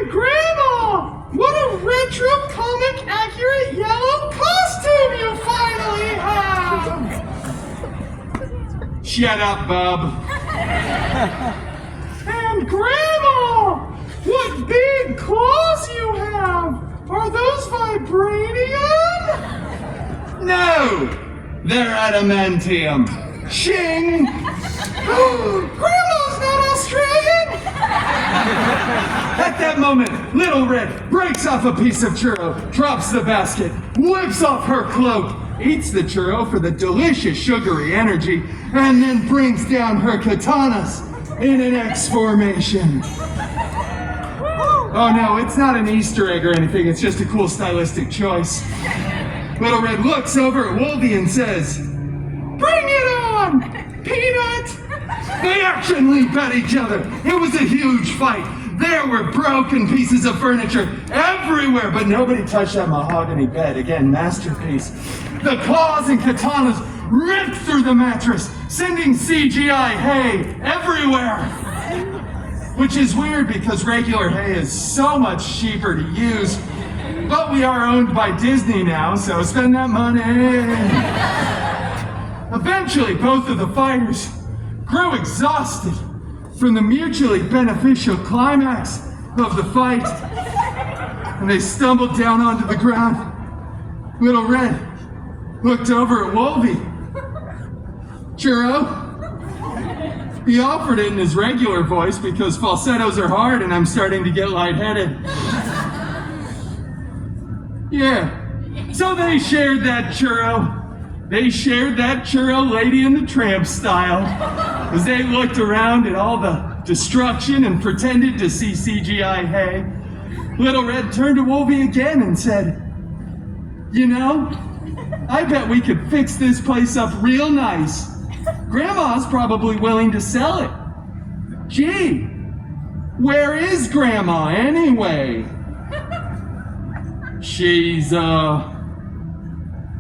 Grandma! What a retro comic accurate yellow costume you finally have! Shut up, bub. And Grandma! What big claws you have! Are those vibranium? No! They're adamantium. Shing! Grandma's not Australian! At that moment, Little Red breaks off a piece of churro, drops the basket, whips off her cloak, eats the churro for the delicious sugary energy, and then brings down her katanas in an X formation. Oh no, it's not an Easter egg or anything, it's just a cool stylistic choice. Little Red looks over at Wolvie and says, "Bring it on, Peanut!" They action leap at each other. It was a huge fight. There were broken pieces of furniture everywhere, but nobody touched that mahogany bed. Again, masterpiece. The claws and katanas ripped through the mattress, sending CGI hay everywhere. Which is weird because regular hay is so much cheaper to use. But we are owned by Disney now, so spend that money. Eventually, both of the fighters grew exhausted from the mutually beneficial climax of the fight, and they stumbled down onto the ground. Little Red looked over at Wolvie. "Churro?" He offered it in his regular voice because falsettos are hard and I'm starting to get lightheaded. Yeah, so they shared that churro. They shared that churro Lady and the Tramp style as they looked around at all the destruction and pretended to see CGI hay. Little Red turned to Wolvie again and said, "You know, I bet we could fix this place up real nice. Grandma's probably willing to sell it. Gee, where is Grandma anyway?" "She's,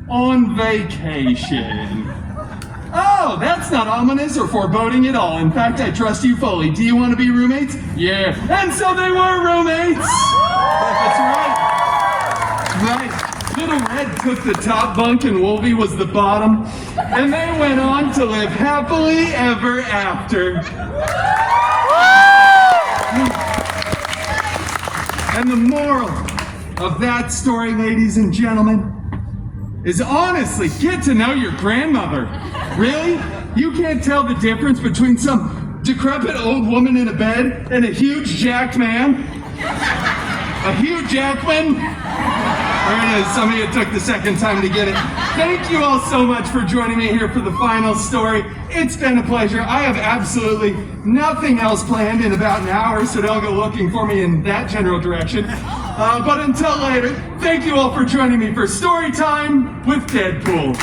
on vacation." "Oh, that's not ominous or foreboding at all. In fact, I trust you fully. Do you want to be roommates?" "Yeah." And so they were roommates. That's right. Right. Little Red took the top bunk and Wolvie was the bottom. And they went on to live happily ever after. And the moral of that story, ladies and gentlemen, is honestly, get to know your grandmother. Really? You can't tell the difference between some decrepit old woman in a bed and a huge jacked man? A huge Jackman? There it is. Some of you took the second time to get it. Thank you all so much for joining me here for the final story. It's been a pleasure. I have absolutely nothing else planned in about an hour, so don't go looking for me in that general direction. But until later, thank you all for joining me for Story Time with Deadpool.